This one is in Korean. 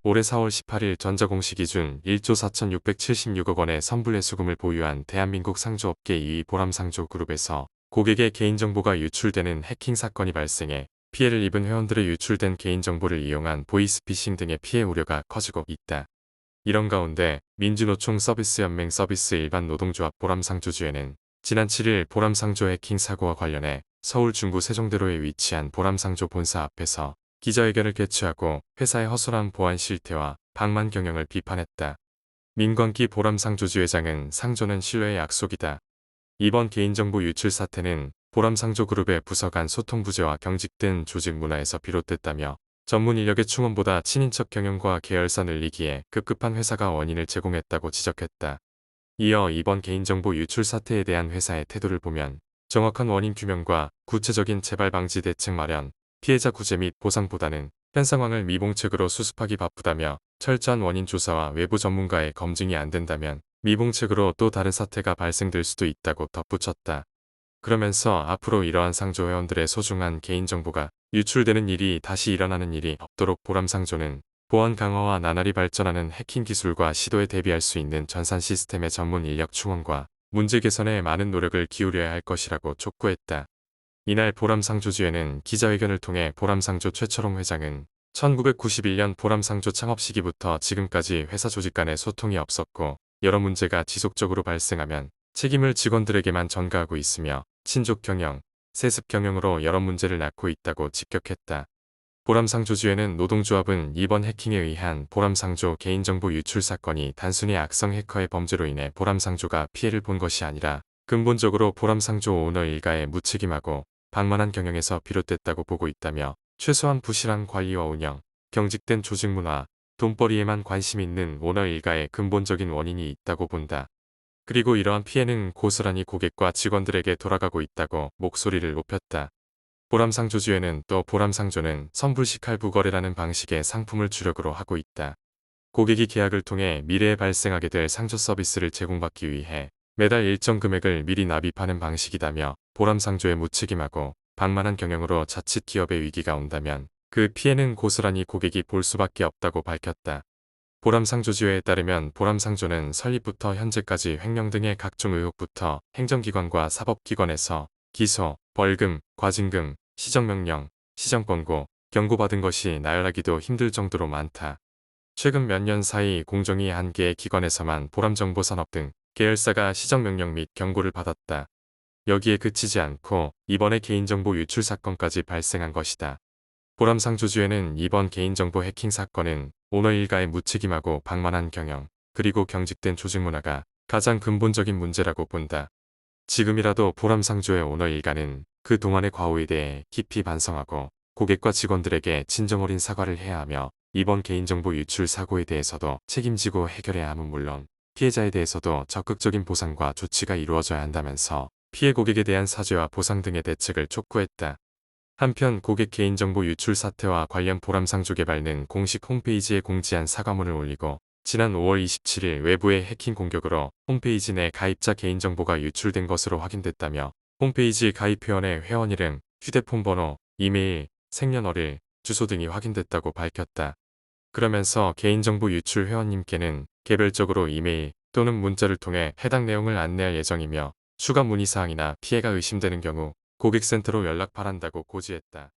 올해 4월 18일 전자공시 기준 1조 4,676억 원의 선불예수금을 보유한 대한민국 상조업계 2위 보람상조그룹에서 고객의 개인정보가 유출되는 해킹 사건이 발생해 피해를 입은 회원들의 유출된 개인정보를 이용한 보이스피싱 등의 피해 우려가 커지고 있다. 이런 가운데 민주노총 서비스연맹 서비스 일반 노동조합 보람상조주회는 지난 7일 보람상조 해킹 사고와 관련해 서울 중구 세종대로에 위치한 보람상조 본사 앞에서 기자회견을 개최하고 회사의 허술한 보안 실태와 방만 경영을 비판했다. 민광기 보람상조지 회장은 상조는 신뢰의 약속이다. 이번 개인정보 유출 사태는 보람상조그룹의 부서 간 소통 부재와 경직된 조직 문화에서 비롯됐다며 전문 인력의 충원보다 친인척 경영과 계열사 늘리기에 급급한 회사가 원인을 제공했다고 지적했다. 이어 이번 개인정보 유출 사태에 대한 회사의 태도를 보면 정확한 원인 규명과 구체적인 재발 방지 대책 마련, 피해자 구제 및 보상보다는 현 상황을 미봉책으로 수습하기 바쁘다며 철저한 원인 조사와 외부 전문가의 검증이 안 된다면 미봉책으로 또 다른 사태가 발생될 수도 있다고 덧붙였다. 그러면서 앞으로 이러한 상조 회원들의 소중한 개인정보가 유출되는 일이 다시 일어나는 일이 없도록 보람상조는 보안 강화와 나날이 발전하는 해킹 기술과 시도에 대비할 수 있는 전산 시스템의 전문 인력 충원과 문제 개선에 많은 노력을 기울여야 할 것이라고 촉구했다. 이날 보람상조주회는 기자회견을 통해 보람상조 최철홍 회장은 1991년 보람상조 창업 시기부터 지금까지 회사 조직 간의 소통이 없었고 여러 문제가 지속적으로 발생하면 책임을 직원들에게만 전가하고 있으며 친족 경영, 세습 경영으로 여러 문제를 낳고 있다고 직격했다. 보람상조주회는 노동조합은 이번 해킹에 의한 보람상조 개인정보 유출 사건이 단순히 악성 해커의 범죄로 인해 보람상조가 피해를 본 것이 아니라 근본적으로 보람상조 오너 일가의 무책임하고 방만한 경영에서 비롯됐다고 보고 있다며 최소한 부실한 관리와 운영, 경직된 조직 문화, 돈벌이에만 관심 있는 오너 일가의 근본적인 원인이 있다고 본다. 그리고 이러한 피해는 고스란히 고객과 직원들에게 돌아가고 있다고 목소리를 높였다. 보람상조주회는 또 보람상조는 선불식 할부거래라는 방식의 상품을 주력으로 하고 있다. 고객이 계약을 통해 미래에 발생하게 될 상조 서비스를 제공받기 위해 매달 일정 금액을 미리 납입하는 방식이다며 보람상조의 무책임하고 방만한 경영으로 자칫 기업의 위기가 온다면 그 피해는 고스란히 고객이 볼 수밖에 없다고 밝혔다. 보람상조주회에 따르면 보람상조는 설립부터 현재까지 횡령 등의 각종 의혹부터 행정기관과 사법기관에서 기소, 벌금, 과징금, 시정명령, 시정권고, 경고받은 것이 나열하기도 힘들 정도로 많다. 최근 몇 년 사이 공정위 한 개의 기관에서만 보람정보산업 등 계열사가 시정명령 및 경고를 받았다. 여기에 그치지 않고 이번에 개인정보 유출 사건까지 발생한 것이다. 보람상조주회는 이번 개인정보 해킹 사건은 오너 일가의 무책임하고 방만한 경영, 그리고 경직된 조직 문화가 가장 근본적인 문제라고 본다. 지금이라도 보람상조의 오너 일가는 그 동안의 과오에 대해 깊이 반성하고 고객과 직원들에게 진정 어린 사과를 해야 하며 이번 개인정보 유출 사고에 대해서도 책임지고 해결해야 함은 물론 피해자에 대해서도 적극적인 보상과 조치가 이루어져야 한다면서 피해 고객에 대한 사죄와 보상 등의 대책을 촉구했다. 한편 고객 개인정보 유출 사태와 관련 보람상조 개발은 공식 홈페이지에 공지한 사과문을 올리고 지난 5월 27일 외부의 해킹 공격으로 홈페이지 내 가입자 개인정보가 유출된 것으로 확인됐다며 홈페이지 가입 회원의 회원 이름, 휴대폰 번호, 이메일, 생년월일, 주소 등이 확인됐다고 밝혔다. 그러면서 개인정보 유출 회원님께는 개별적으로 이메일 또는 문자를 통해 해당 내용을 안내할 예정이며 추가 문의사항이나 피해가 의심되는 경우 고객센터로 연락 바란다고 고지했다.